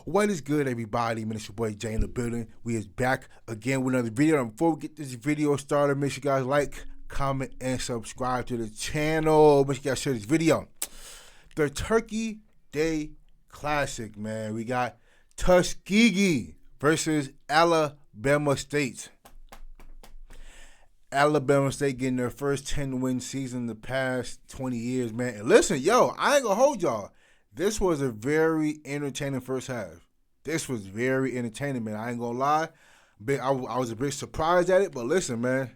What is good, everybody? Man, it's your boy Jay in the building. We is back again with another video. And before we get this video started, make sure you guys like, comment, and subscribe to the channel. Make sure you guys share this video. The Turkey Day Classic, man. We got Tuskegee versus Alabama State. Alabama State getting their first 10-win season in the past 20 years, man. And listen, yo, I ain't gonna hold y'all. This was a very entertaining first half. This was very entertaining, man. I ain't gonna lie. I was a bit surprised at it, but listen, man.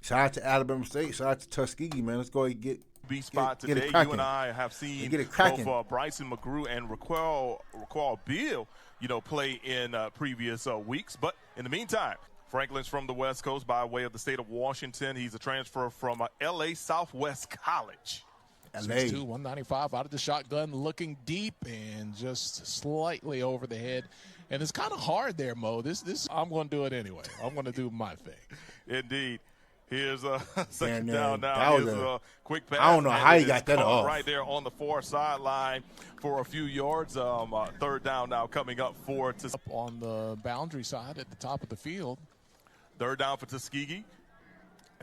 Shout out to Alabama State. Shout out to Tuskegee, man. Let's go and get today. You and I have seen both Bryson McGrew and Raquel Beal, play in previous weeks. But in the meantime, Franklin's from the West Coast by way of the state of Washington. He's a transfer from L.A. Southwest College. 6'2", 195 out of the shotgun, looking deep and just slightly over the head. And it's kind of hard there, Mo. This I'm going to do it anyway. I'm going to do my thing. Indeed. Here's a second down now. That was a quick pass. I don't know how he got that off. Right there on the far sideline for a few yards. Third down now coming up for Tuskegee. Up on the boundary side at the top of the field. Third down for Tuskegee.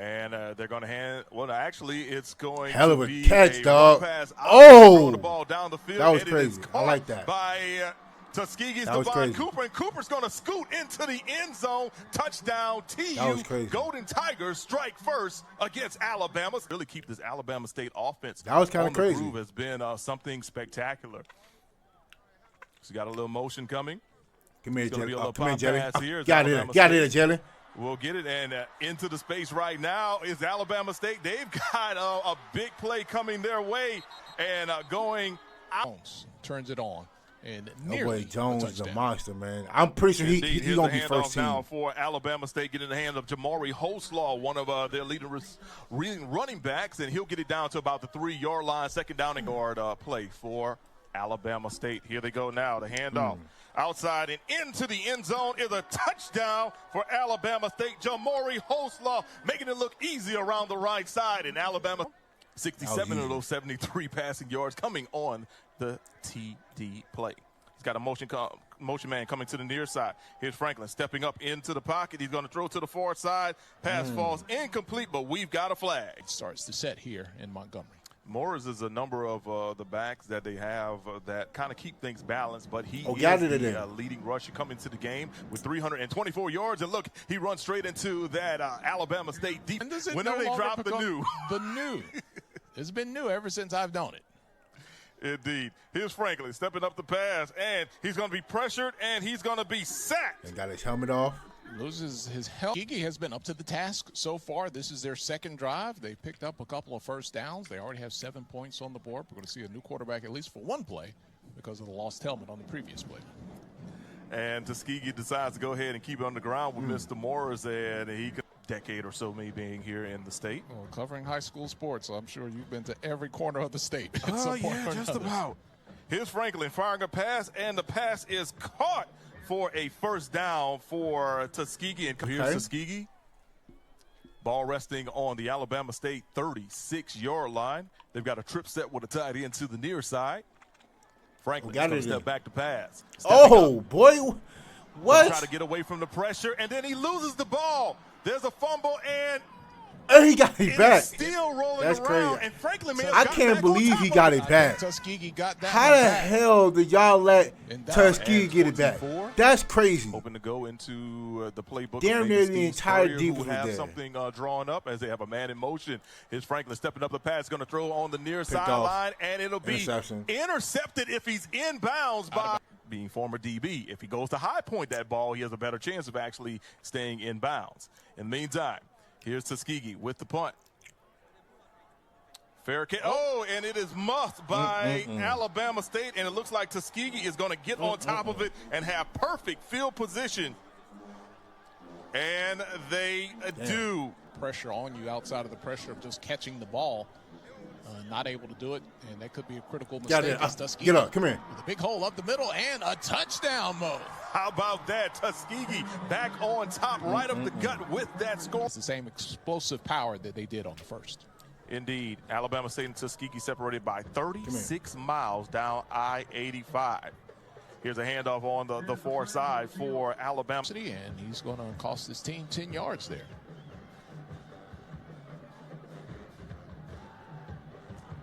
And they're going to hand. Well, actually, it's going hell of to a be catch, dog. Pass. Oh, the ball down the field. That was crazy. I like that. By Tuskegee's Devon Cooper, and Cooper's going to scoot into the end zone. Touchdown, TU. Golden Tigers strike first against Alabama. Really keep this Alabama State offense. That was kind of crazy. Groove has been something spectacular. So you got a little motion coming. Come here, Jelly. Come here, Jelly. Got it, Jelly. We'll get it, and into the space right now is Alabama State. They've got a big play coming their way and going out. Turns it on. And oh, boy, Jones is a monster, man. I'm pretty sure he's going to be first team. Now for Alabama State, getting in the hand of Jamari Hoslaw, one of their leading running backs, and he'll get it down to about the 3-yard line. Second down and guard play for Alabama State. Here they go now. The handoff. Outside and into the end zone is a touchdown for Alabama State. Jamari Hoslaw making it look easy around the right side. And Alabama, 67 of those 73 passing yards coming on the TD play. He's got a motion man coming to the near side. Here's Franklin stepping up into the pocket. He's going to throw to the far side. Pass falls incomplete, but we've got a flag. It starts to set here in Montgomery. Morris is a number of the backs that they have that kind of keep things balanced, but he is the leading rusher coming to the game with 324 yards. And look, he runs straight into that Alabama State deep. Whenever they drop the new. The new. It's been new ever since I've known it. Indeed. Here's Franklin stepping up the pass, and he's going to be pressured, and he's going to be sacked. And got his helmet off. Loses his helmet. Tuskegee has been up to the task so far. This is their second drive. They picked up a couple of first downs. They already have 7 points on the board. We're going to see a new quarterback at least for one play because of the lost helmet on the previous play. And Tuskegee decides to go ahead and keep it on the ground with Mr. Morris, and he could decade or so maybe being here in the state. Well, covering high school sports, I'm sure you've been to every corner of the state. Oh, yeah, just about. Here's Franklin firing a pass, and the pass is caught for a first down for Tuskegee. And here's Tuskegee. Ball resting on the Alabama State 36-yard line. They've got a trip set with a tight end to the near side. Franklin's going to step back to pass. Boy. What? Try to get away from the pressure, and then he loses the ball. There's a fumble, and he got it back. Still rolling That's around, crazy. and Franklin I can't believe he got it back. Tuskegee got that. How the hell did y'all let Tuskegee get it back? That's crazy. Hoping to go into the playbook. Damn near the entire defense have there. Something drawn up as they have a man in motion. Here's Franklin stepping up the pass, going to throw on the near sideline, and it'll be intercepted if he's inbounds by being former DB. If he goes to high point that ball, he has a better chance of actually staying in bounds. In the meantime, here's Tuskegee with the punt. Fair catch. Oh, and it is muffed by Alabama State, and it looks like Tuskegee is going to get on top of it and have perfect field position. And they do. Pressure on you outside of the pressure of just catching the ball. Not able to do it, and that could be a critical mistake. Get up, come here. With a big hole up the middle and a touchdown, Mo. How about that? Tuskegee back on top, right up the gut with that score. It's the same explosive power that they did on the first. Indeed. Alabama State and Tuskegee separated by 36 miles down I-85. Here's a handoff on the far side for Alabama. And he's going to cost his team 10 yards there.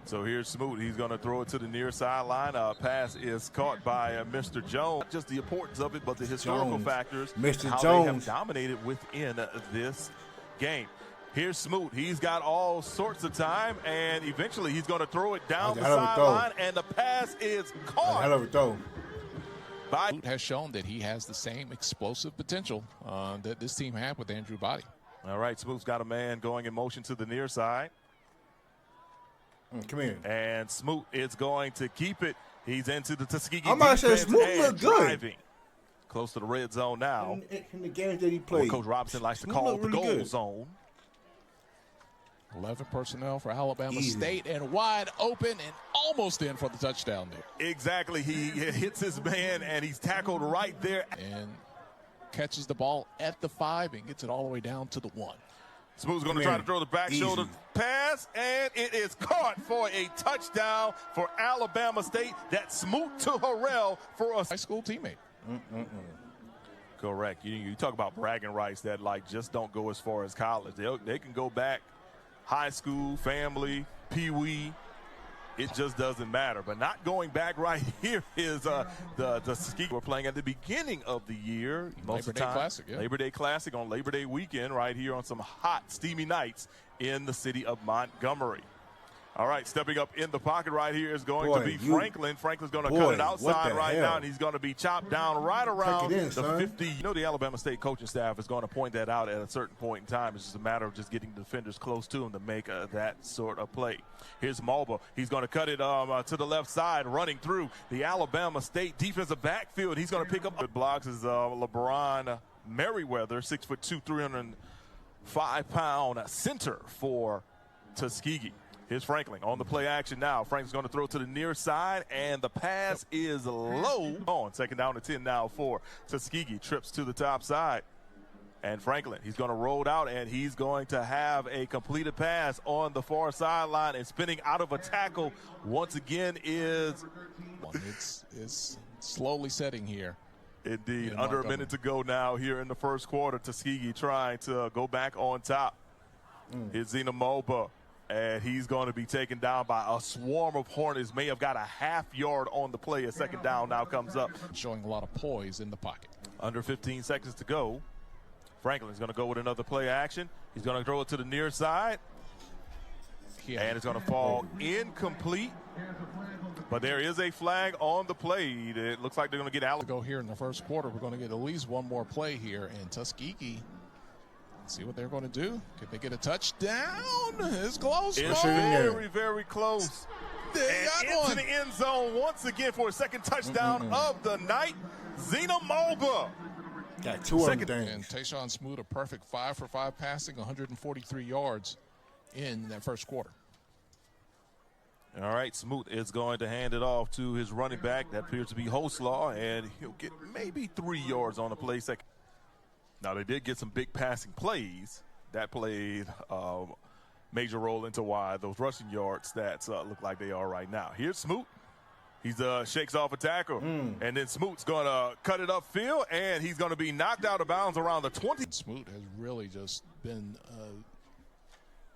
So here's Smoot. He's going to throw it to the near sideline. Pass is caught by Mr. Jones. Not just the importance of it, but the historical factors. Mr. How Jones. they have dominated within this game. Here's Smoot. He's got all sorts of time, and eventually he's going to throw it down the sideline, and the pass is caught. Hell of a throw. Smoot has shown that he has the same explosive potential that this team had with Andrew Body. All right, Smoot's got a man going in motion to the near side. Come here. And Smoot is going to keep it. He's into the Tuskegee I'm about to say, defense Smoot and look good. driving. Close to the red zone now. In the games that he played. What Coach Robinson likes to Smoot call look the really goal good. zone. 11 personnel for Alabama Easy. State, and wide open and almost in for the touchdown there. Exactly. He hits his man, and he's tackled right there. And catches the ball at the 5 and gets it all the way down to the 1. Smoot's going to try to throw the back shoulder pass, and it is caught for a touchdown for Alabama State. That's Smoot to Harrell for a high school teammate. Correct. You talk about bragging rights that, like, just don't go as far as college. They can go back high school, family, pee-wee. It just doesn't matter. But not going back right here is the ski we're playing at the beginning of the year. Most Labor of the Day time, Classic, yeah. Labor Day Classic on Labor Day weekend right here on some hot, steamy nights in the city of Montgomery. All right, stepping up in the pocket right here is going to be Franklin. Franklin's going to cut it outside right now, and he's going to be chopped down right around the 50. You know, the Alabama State coaching staff is going to point that out at a certain point in time. It's just a matter of just getting the defenders close to him to make that sort of play. Here's Mulba. He's going to cut it to the left side, running through the Alabama State defensive backfield. He's going to pick up the blocks is LeBron Merriweather, 6'2", 305-pound center for Tuskegee. Here's Franklin on the play action now. Franklin's going to throw to the near side, and the pass is low. On second down to 10 now for Tuskegee. Trips to the top side. And Franklin, he's going to roll it out, and he's going to have a completed pass on the far sideline, and spinning out of a tackle once again is... It's slowly setting here. Indeed. Under a minute to go now here in the first quarter. Tuskegee trying to go back on top. Here's Zena Mulba. And he's going to be taken down by a swarm of Hornets. May have got a half yard on the play. A second down now comes up. Showing a lot of poise in the pocket. Under 15 seconds to go. Franklin's going to go with another play action. He's going to throw it to the near side. And it's going to fall incomplete. But there is a flag on the play. It looks like they're going to get out. Go here in the first quarter. We're going to get at least one more play here. And Tuskegee, see what they're going to do. Could they get a touchdown? It's close. It's very, very close. They got into one. the end zone once again for a second touchdown of the night. Zena Mulba. Got two of them. And Tayshawn Smoot, a perfect 5-for-5 passing, 143 yards in that first quarter. All right, Smoot is going to hand it off to his running back. That appears to be Hoslaw, and he'll get maybe 3 yards on the play. Now, they did get some big passing plays. That played a major role into why those rushing yard stats look like they are right now. Here's Smoot. He shakes off a tackle, and then Smoot's going to cut it upfield, and he's going to be knocked out of bounds around the 20. Smoot has really just been an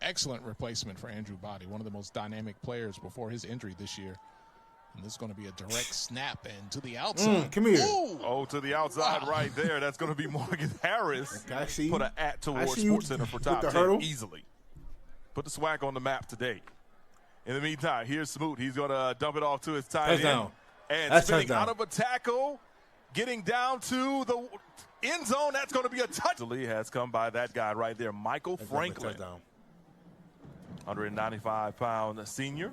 excellent replacement for Andrew Body, one of the most dynamic players before his injury this year. And this is going to be a direct snap and to the outside. Come here. Ooh. Oh, to the outside right there. That's going to be Morgan Harris. I see. Put an @ towards Sports Center for top 10 easily. Put the swag on the map today. In the meantime, here's Smoot. He's going to dump it off to his tight end. And spinning out of a tackle, getting down to the end zone. That's going to be a touch. Lee has come by that guy right there, Michael Franklin. 195-pound senior.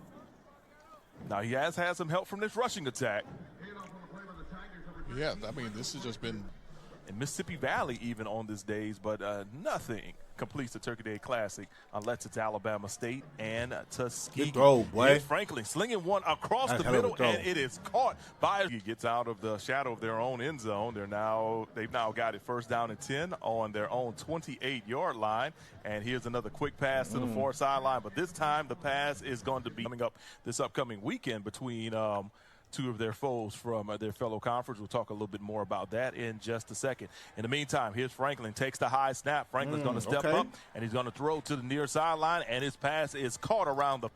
Now, he has had some help from this rushing attack. Yeah, I mean, this has just been in Mississippi Valley even on this days, but nothing completes the Turkey Day Classic unless it's Alabama State and Tuskegee. Good throw, boy. Here's Franklin slinging one across the middle, and it is caught by. He gets out of the shadow of their own end zone. They've now got it first down and 10 on their own 28-yard line. And here's another quick pass to the far sideline, but this time the pass is going to be coming up this upcoming weekend between two of their foes from their fellow conference. We'll talk a little bit more about that in just a second. In the meantime, here's Franklin. Takes the high snap. Franklin's going to step up, and he's going to throw to the near sideline, and his pass is caught around the.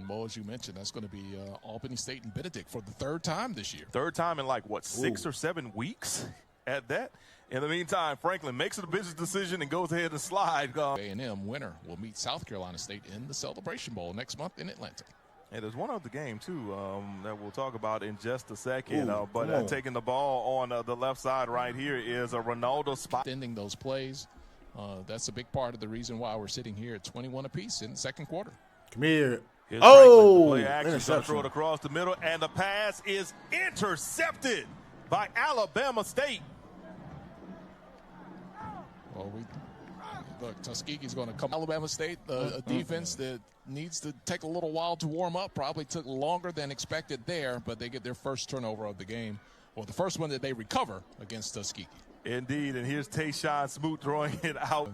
Well, as you mentioned, that's going to be Albany State and Benedict for the third time this year. Third time in like, what, 6 or 7 weeks at that? In the meantime, Franklin makes a business decision and goes ahead and slide. A&M winner will meet South Carolina State in the Celebration Bowl next month in Atlanta. And there's one other game, too, that we'll talk about in just a second. But taking the ball on the left side right here is a Ronaldo spot. Extending those plays, that's a big part of the reason why we're sitting here at 21 apiece in the second quarter. Come here. Here's Franklin, play action, going to throw it across the middle, and the pass is intercepted by Alabama State. Well, look, Tuskegee's going to come. Alabama State, a defense that needs to take a little while to warm up. Probably took longer than expected there, but they get their first turnover of the game, or the first one that they recover against Tuskegee. Indeed, and here's Tayshawn Smoot throwing it out.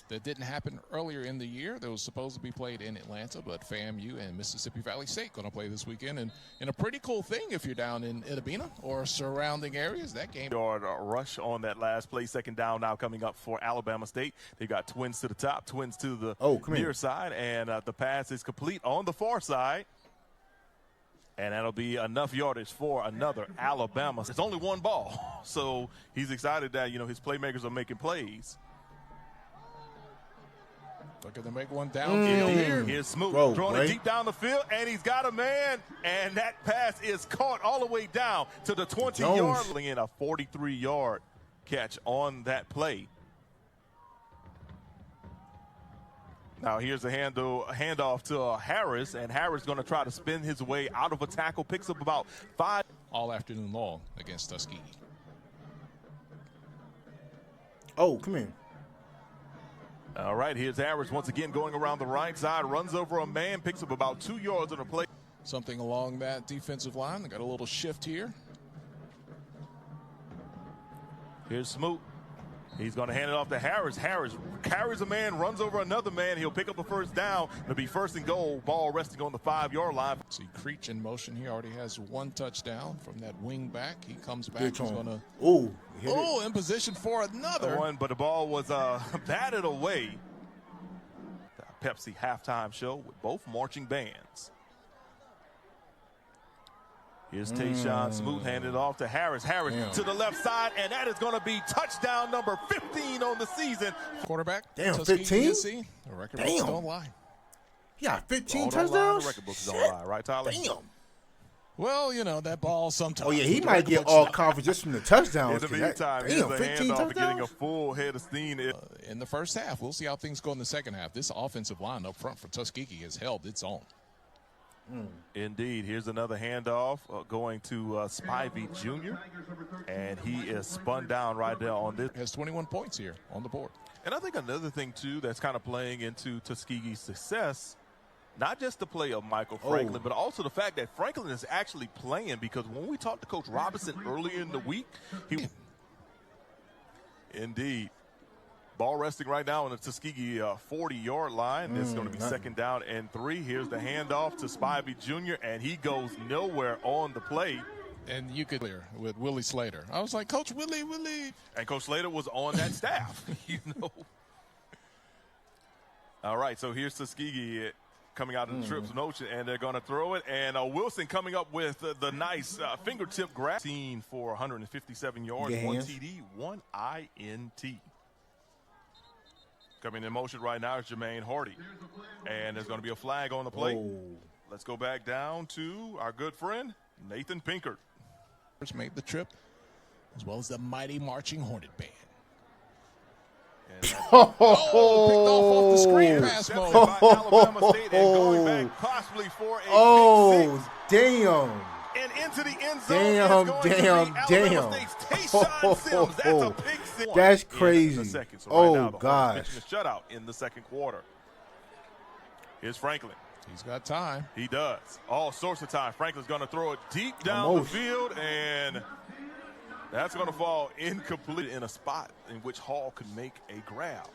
That didn't happen earlier in the year. That was supposed to be played in Atlanta, but FAMU and Mississippi Valley State going to play this weekend. And a pretty cool thing if you're down in Itabena or surrounding areas, that game. Yard rush on that last play. Second down now coming up for Alabama State. They got twins to the top, twins to the near side, and the pass is complete on the far side. And that'll be enough yardage for another Alabama. It's only one ball, so he's excited that, his playmakers are making plays. Looking to make one downfield here. Here's Smoot throwing it deep down the field, and he's got a man, and that pass is caught all the way down to the 20-yard line. In a 43-yard catch on that play. Now here's a handoff to Harris, and Harris going to try to spin his way out of a tackle, picks up about 5. All afternoon long against Tuskegee. Come here. All right, here's Harris once again going around the right side, runs over a man, picks up about 2 yards on a play. Something along that defensive line. They got a little shift here. Here's Smoot. He's going to hand it off to Harris. Harris carries a man, runs over another man. He'll pick up a first down. It'll be first and goal. Ball resting on the 5-yard line. See Creech in motion here. Already has 1 touchdown from that wing back. He comes back. He's going to in position for another one, but the ball was batted away. The Pepsi halftime show with both marching bands. Here's Tayshawn Smoot handed off to Harris. Harris to the left side, and that is going to be touchdown number 15 on the season. Quarterback. Damn, 15? The record books don't lie. Yeah, 15 touchdowns? The record books don't lie, right, Tyler? Damn. Well, that ball sometimes. He might get all confidence just from the touchdowns. In the meantime, here's a handoff getting a full head of steam. In the first half, we'll see how things go in the second half. This offensive line up front for Tuskegee has held its own. Indeed. Here's another handoff going to Spivey Jr., and he is spun down right there on this. Has 21 points here on the board. And I think another thing, too, that's kind of playing into Tuskegee's success, not just the play of Michael Franklin, but also the fact that Franklin is actually playing, because when we talked to Coach Robinson earlier in the week, Indeed. Ball resting right now on the Tuskegee 40-yard line. This is going to be second down and 3. Here's the handoff to Spivey Jr., and he goes nowhere on the play. And you could hear with Willie Slater. I was like, Coach Willie. And Coach Slater was on that staff, All right, so here's Tuskegee coming out of the trips motion, and they're going to throw it. And Wilson coming up with the nice fingertip grab. Seen for 157 yards, 1 TD, 1 INT. Coming in motion right now is Jermaine Hardy. And there's going to be a flag on the play. Let's go back down to our good friend, Nathan Pinkert. Made the trip, as well as the mighty marching Hornet band. Picked off the screen pass mode by Alabama State, and going back possibly for a big 6. Damn. And into the end zone. Damn. Tayshawn Sims. That's a big 6. That's crazy. So gosh. A shutout in the second quarter. Here's Franklin. He's got time. He does. All sorts of time. Franklin's going to throw it deep down the field, and that's going to fall incomplete in a spot in which Hall could make a grab.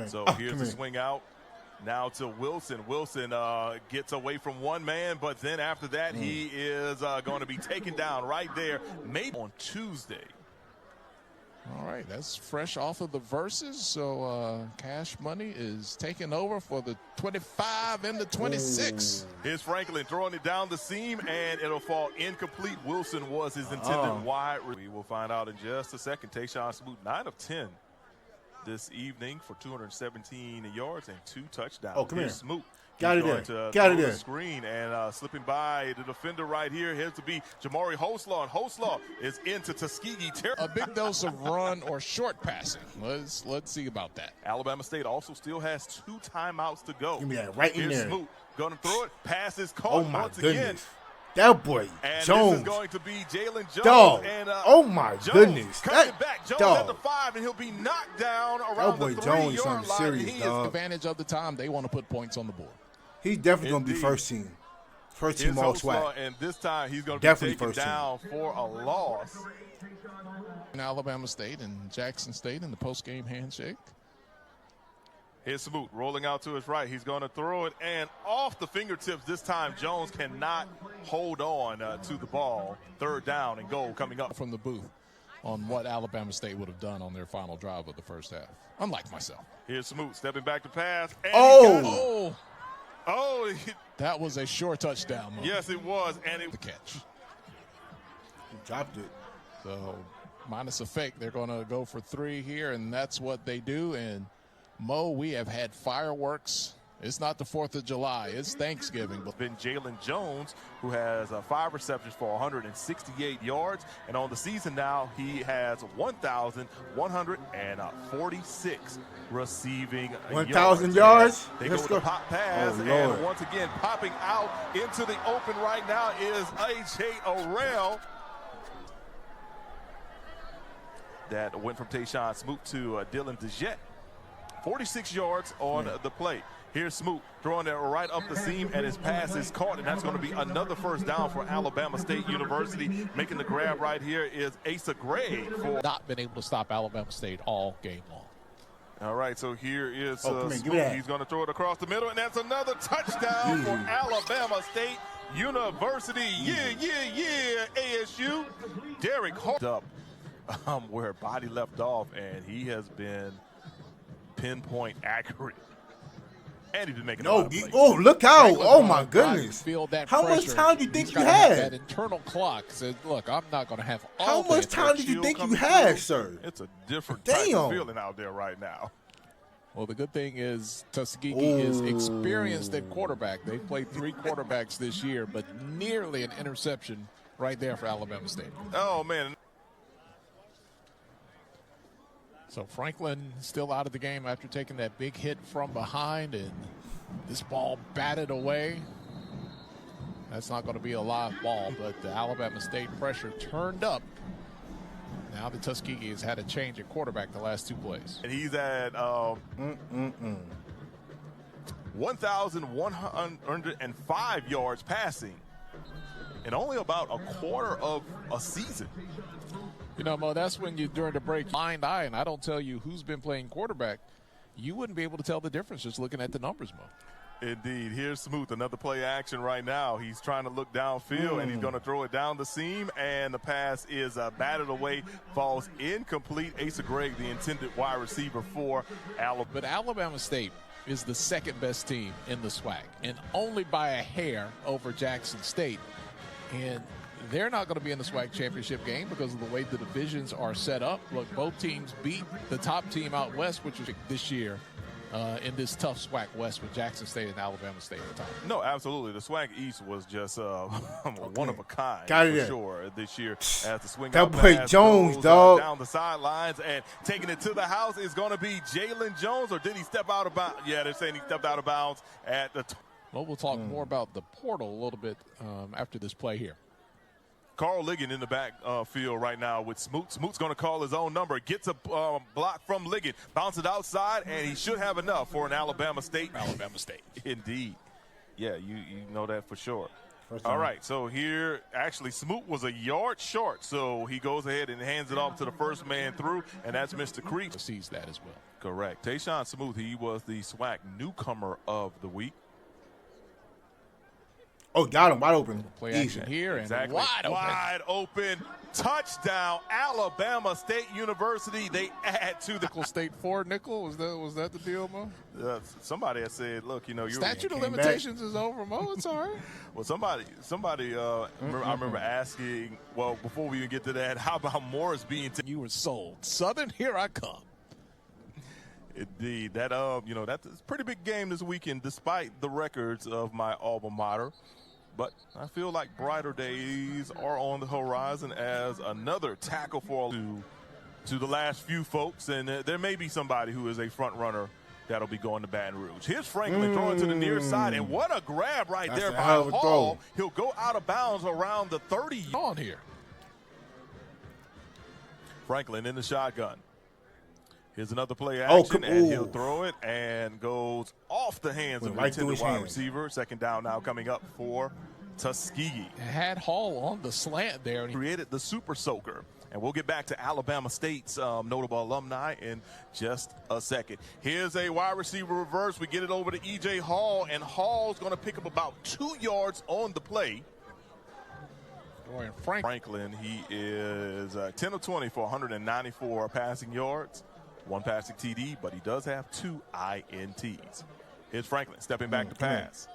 So here's the swing out. Now to Wilson. Wilson gets away from one man, but then after that, he is going to be taken down right there, maybe on Tuesday. All right, that's fresh off of the verses. So Cash Money is taking over for the 25 and the 26. Here's Franklin throwing it down the seam, and it'll fall incomplete. Wilson was his intended wide. We will find out in just a second. Tayshawn Smoot, 9 of 10 this evening for 217 yards and 2 touchdowns. Oh, come here. Smoot. Got it there. Got it there. Screen and slipping by the defender right here. Here's to be Jamari Hoslaw. And Hoslaw is into Tuskegee territory. A big dose of run or short passing. Let's see about that. Alabama State also still has 2 timeouts to go. Give me that right in there. Smoot going to throw it. Pass is caught Oh, my once goodness. again. That boy, And Jones. this is going to be Jalen Jones. Dog. And, Oh, my Jones goodness. coming That back. Jones dog. at the 5, and he'll be knocked down around boy the Jones is 3-yard something line. serious, He is dog. Advantage of the time they want to put points on the board. He's definitely going to be Indeed. first team. First team all swag. And this time he's going to be Definitely taken first team. down for a loss. In Alabama State and Jackson State in the post-game handshake. Here's Smoot rolling out to his right. He's going to throw it, and off the fingertips this time. Jones cannot hold on to the ball. 3rd down and goal coming up. From the booth on what Alabama State would have done on their final drive of the first half. Unlike myself. Here's Smoot stepping back to pass. And Oh! That was a sure touchdown. Mo. Yes, it was. And The catch. He dropped it. So minus a fake, they're going to go for 3 here, and that's what they do. And Mo, we have had fireworks. It's not the 4th of July. It's Thanksgiving. But been Jalen Jones, who has 5 receptions for 168 yards. And on the season now, he has 1,146 receiving 1,000 yards? They go with the pop pass. Oh, and Lord. once again, popping out into the open right now is A.J. Orrell. That went from Tayshawn Smoot to Dylan DeJette. 46 yards on the play. Here's Smoot throwing it right up the seam, and his pass is caught, and that's going to be another first down for Alabama State University. Making the grab right here is Asa Gray. Not been able to stop Alabama State all game long. All right, so here is come here, give me Smoot. that. He's going to throw it across the middle, and that's another touchdown for Alabama State University. Yeah, ASU. Derek Hart up where body left off, and he has been pinpoint accurate. And he's been making a lot of plays. Look out. Oh, my goodness. Feel that How much pressure. time do you think He's you gotta have had? That internal clock says, look, I'm not going to have all How much day. time did you Shield think you coming had, through. sir? It's a different type Damn. of feeling out there right now. Well, the good thing is Tuskegee is experienced at quarterback. They've played 3 quarterbacks this year, but nearly an interception right there for Alabama State. Oh, man. So Franklin still out of the game after taking that big hit from behind, and this ball batted away. That's not going to be a live ball, but the Alabama State pressure turned up. Now the Tuskegee has had a change at quarterback the last 2 plays. And he's at 1,105 yards passing in only about a quarter of a season. You know, Mo, that's when you, during the break, blind eye, and I don't tell you who's been playing quarterback, you wouldn't be able to tell the difference just looking at the numbers, Mo. Indeed. Here's Smoot, another play action right now. He's trying to look downfield, and he's going to throw it down the seam, and the pass is batted away, falls incomplete. Asa Gray, the intended wide receiver for Alabama. But Alabama State is the 2nd best team in the SWAC, and only by a hair over Jackson State. And they're not going to be in the SWAC championship game because of the way the divisions are set up. Look, both teams beat the top team out west, which was this year in this tough SWAC West with Jackson State and Alabama State at the top. No, absolutely. The SWAC East was just one of a kind Got it for in. sure this year. As the swing That out boy pass Jones, goes, dog. down the sidelines and taking it to the house is going to be Jalen Jones, or did he step out of bounds? Yeah, they're saying he stepped out of bounds at the Well, we'll talk more about the portal a little bit after this play here. Carl Ligon in the backfield right now with Smoot. Smoot's going to call his own number. Gets a block from Ligon. Bounce it outside, and he should have enough for an Alabama State. Alabama State. Indeed. Yeah, you know that for sure. All right, so here, actually, Smoot was a yard short, so he goes ahead and hands it off to the first man through, and that's Mr. Creek. Sees that as well. Correct. Tayshawn Smoot, he was the SWAC newcomer of the week. Oh, got him wide open. Play action here and wide open. Touchdown, Alabama State University. They add to the Nickel State 4 nickel. Was that the deal, Mo? Somebody had said, "Look, you know, statute of limitations is over, Mo. It's all right." Well, somebody. I remember asking. Well, before we even get to that, how about Morris being? You were sold. Southern, here I come. Indeed, that's a pretty big game this weekend, despite the records of my alma mater. But I feel like brighter days are on the horizon as another tackle for to the last few folks, and there may be somebody who is a front runner that'll be going to Baton Rouge. Here's Franklin throwing to the near side, and what a grab right there by Hall. He'll go out of bounds around the 30 on here. Franklin in the shotgun. Here's another play action, and he'll throw it and goes off the hands of the intended wide receiver. Second down now coming up for Tuskegee. Had Hall on the slant there. And he created the Super Soaker. And we'll get back to Alabama State's notable alumni in just a second. Here's a wide receiver reverse. We get it over to E.J. Hall, and Hall's going to pick up about 2 yards on the play. Franklin, he is 10 of 20 for 194 passing yards. 1 passing TD, but he does have 2 INTs. Here's Franklin stepping back to pass.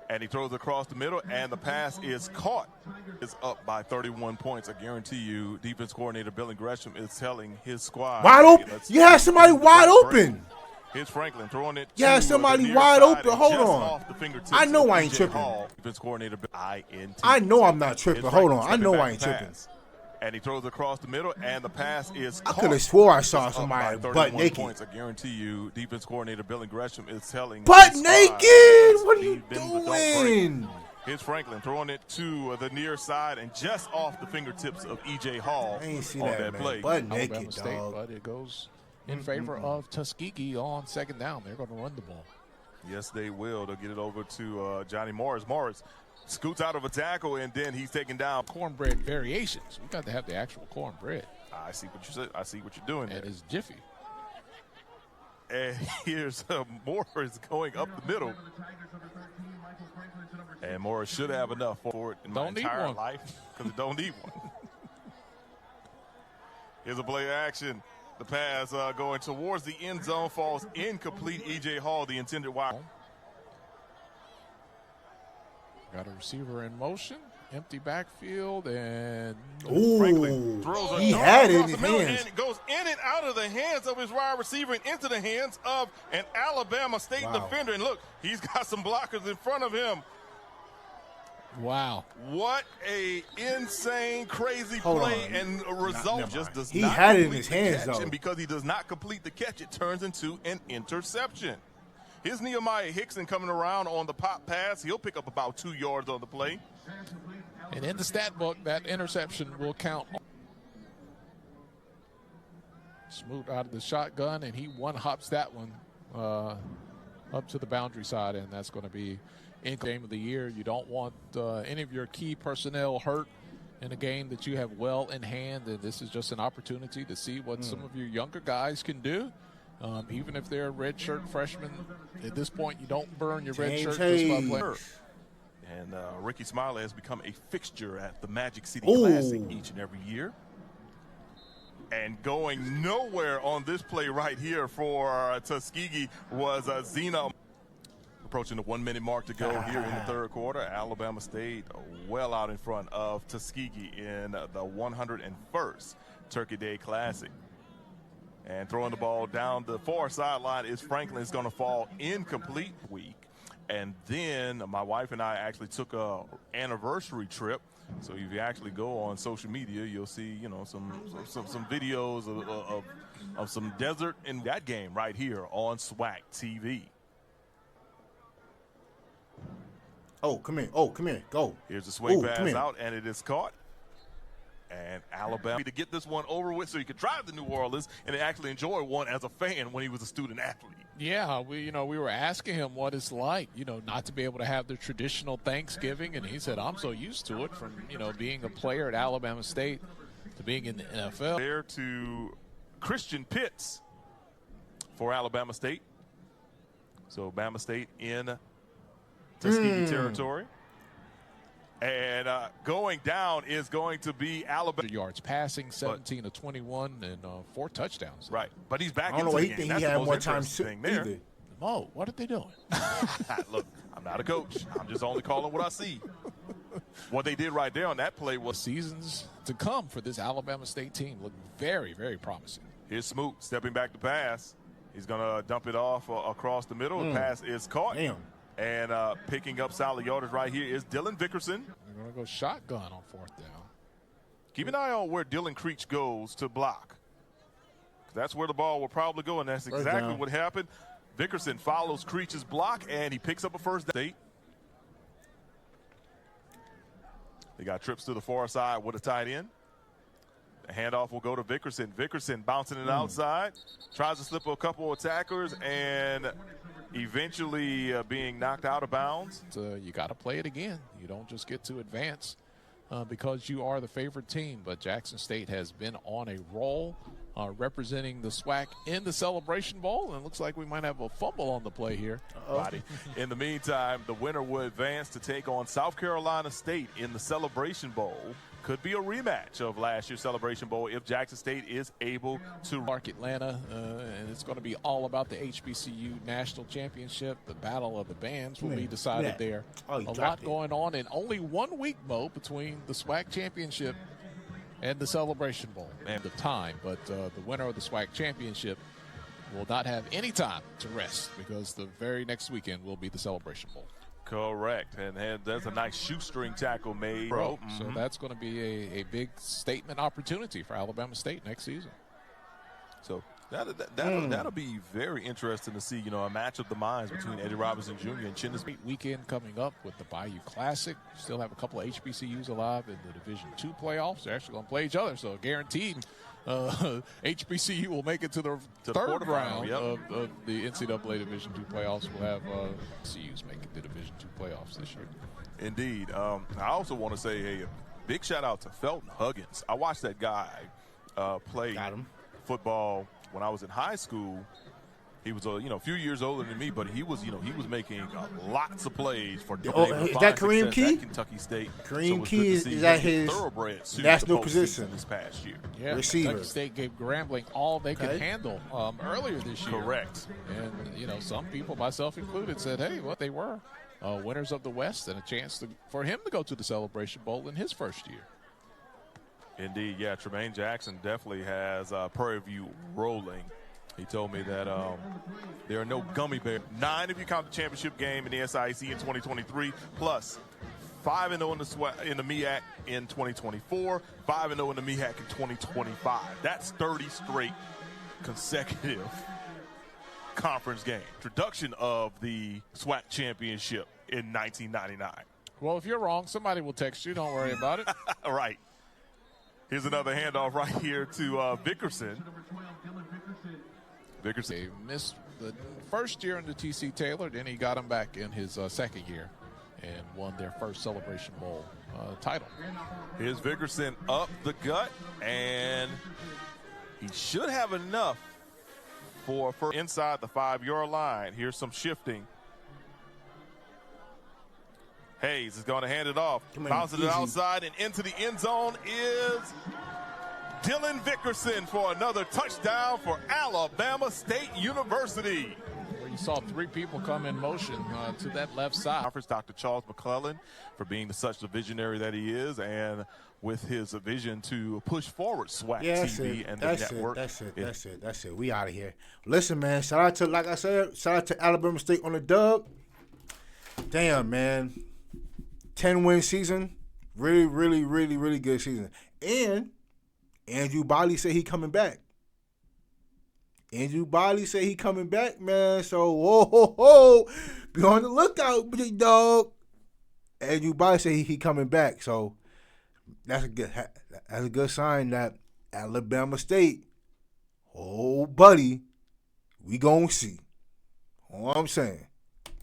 And he throws across the middle, and the pass is caught. It's up by 31 points. I guarantee you, defense coordinator Billy Gresham is telling his squad. Wide open. You had somebody wide open. Here's Franklin throwing it. Yeah, somebody wide open. Hold on. I know I ain't tripping. Defense coordinator INT. I know I'm not tripping. Hold on. I know I ain't tripping. And he throws across the middle, and the pass is caught. I could have swore I saw somebody butt naked. Points. I guarantee you, defense coordinator Billy Gresham is telling butt naked. What are you doing? Here's Franklin throwing it to the near side and just off the fingertips of E.J. Hall I ain't see on that play. Butt naked, Alabama State, dog. but it goes in favor of Tuskegee on second down. They're going to run the ball. Yes, they will. They'll get it over to Johnny Morris. Morris scoots out of a tackle, and then he's taken down. Cornbread variations. We've got to have the actual cornbread. I see what you said. I see what you're doing there. And it's Jiffy. And here's Morris going up the middle. And Morris should have enough for it in my entire life because it don't need one. Here's a play action. The pass going towards the end zone falls incomplete. E.J. Hall, the intended wide. Got a receiver in motion, empty backfield, and Franklin throws a he had it in his hands. hands. And it goes in and out of the hands of his wide receiver and into the hands of an Alabama State defender. And look, he's got some blockers in front of him. Wow. What a insane, crazy play and result. Just does he not had it in his hands, though. And because he does not complete the catch, it turns into an interception. Here's Nehemiah Hickson coming around on the pop pass. He'll pick up about 2 yards on the play. And in the stat book, that interception will count. Smoot out of the shotgun, and he one-hops that one up to the boundary side, and that's going to be in game of the year. You don't want any of your key personnel hurt in a game that you have well in hand, and this is just an opportunity to see what some of your younger guys can do. Even if they're redshirt freshmen, at this point, you don't burn your red shirt just by playing. And Ricky Smiley has become a fixture at the Magic City Classic each and every year. And going nowhere on this play right here for Tuskegee was Zena. Approaching the 1 minute mark to go here in the third quarter. Alabama State well out in front of Tuskegee in the 101st Turkey Day Classic. And throwing the ball down the far sideline is Franklin. It's going to fall incomplete week. And then my wife and I actually took a anniversary trip. So if you actually go on social media, you'll see, you know, some videos of some desert in that game right here on SWAC TV. Oh, come here. Oh, come here. Go. Here's the swing pass out, and it is caught. And Alabama to get this one over with so he could drive to New Orleans and actually enjoy one as a fan when he was a student athlete. Yeah, we were asking him what it's like, not to be able to have the traditional Thanksgiving, and he said, I'm so used to it from, being a player at Alabama State to being in the NFL. There to Christian Pitts for Alabama State. So Bama State in Tuskegee territory. And going down is going to be Alabama. Yards passing, 17 of 21, and 4 touchdowns. Right, but he's back I don't into know the what game. he think he had more time there. Mo, what are they doing? Look, I'm not a coach. I'm just only calling what I see. What they did right there on that play was seasons to come for this Alabama State team look very, very promising. Here's Smoot stepping back to pass. He's going to dump it off across the middle. The pass is caught. Damn. And picking up solid yardage right here is Dylan Vickerson. They're going to go shotgun on 4th down. Keep an eye on where Dylan Creech goes to block. That's where the ball will probably go, and that's exactly what happened. Vickerson follows Creech's block, and he picks up a first down. They got trips to the far side with a tight end. The handoff will go to Vickerson. Vickerson bouncing it outside. Tries to slip a couple of tacklers, and eventually being knocked out of bounds. You got to play it again. You don't just get to advance because you are the favorite team. But Jackson State has been on a roll representing the SWAC in the Celebration Bowl. And it looks like we might have a fumble on the play here. In the meantime, the winner will advance to take on South Carolina State in the Celebration Bowl. Could be a rematch of last year's Celebration Bowl if Jackson State is able to mark Atlanta, and it's going to be all about the HBCU National Championship. The Battle of the Bands will be decided there. A lot going on in only 1 week, Mo, between the SWAC Championship and the Celebration Bowl and the time. But the winner of the SWAC Championship will not have any time to rest because the very next weekend will be the Celebration Bowl. Correct, and there's a nice shoestring tackle made. So that's going to be a big statement opportunity for Alabama State next season. So that'll be very interesting to see, a match of the minds between Eddie Robinson Jr. and Chinnis. Weekend coming up with the Bayou Classic. Still have a couple of HBCUs alive in the Division II playoffs. They're actually going to play each other, so guaranteed HBCU will make it to the third round of the NCAA Division II playoffs. We'll have CUs making the Division II playoffs this year. Indeed. I also want to say a big shout out to Felton Huggins. I watched that guy play football when I was in high school. He was a few years older than me, but he was making lots of plays for. Is that Kareem Key? Kentucky State. Kareem Key is that his national position this past year? Yeah, receiver. Kentucky State gave Grambling all they could handle earlier this year. Correct. And some people, myself included, said, "Hey, they were winners of the West and a chance for him to go to the Celebration Bowl in his first year." Indeed, yeah. Tremaine Jackson definitely has Prairie View rolling. He told me that there are no gummy bears. 9 if you count the championship game in the SIAC in 2023, plus 5-0 in the MEAC in 2024, 5-0 in the MEAC in 2025. That's 30 straight consecutive conference games. Introduction of the SWAC championship in 1999. Well, if you're wrong, somebody will text you. Don't worry about it. All right. Here's another handoff right here to Vickerson. They missed the first year under T.C. Taylor, then he got him back in his second year and won their first Celebration Bowl title. Here's Vickerson up the gut, and he should have enough for inside the 5-yard line. Here's some shifting. Hayes is going to hand it off. Bounces it outside and into the end zone is Dylan Vickerson for another touchdown for Alabama State University. Where you saw 3 people come in motion to that left side. Dr. Charles McClellan for being such the visionary that he is, and with his vision to push forward SWAC TV and the network. That's it. We out of here. Listen, man, shout out to Alabama State on the dub. Damn, man. 10-win season. Really, really, really, really good season. And Andrew Bolly said he coming back. Man. So, whoa. Be on the lookout, big dog. Andrew Bolly said he coming back. So, That's a good sign that Alabama State, oh buddy, we gonna see. All I'm saying.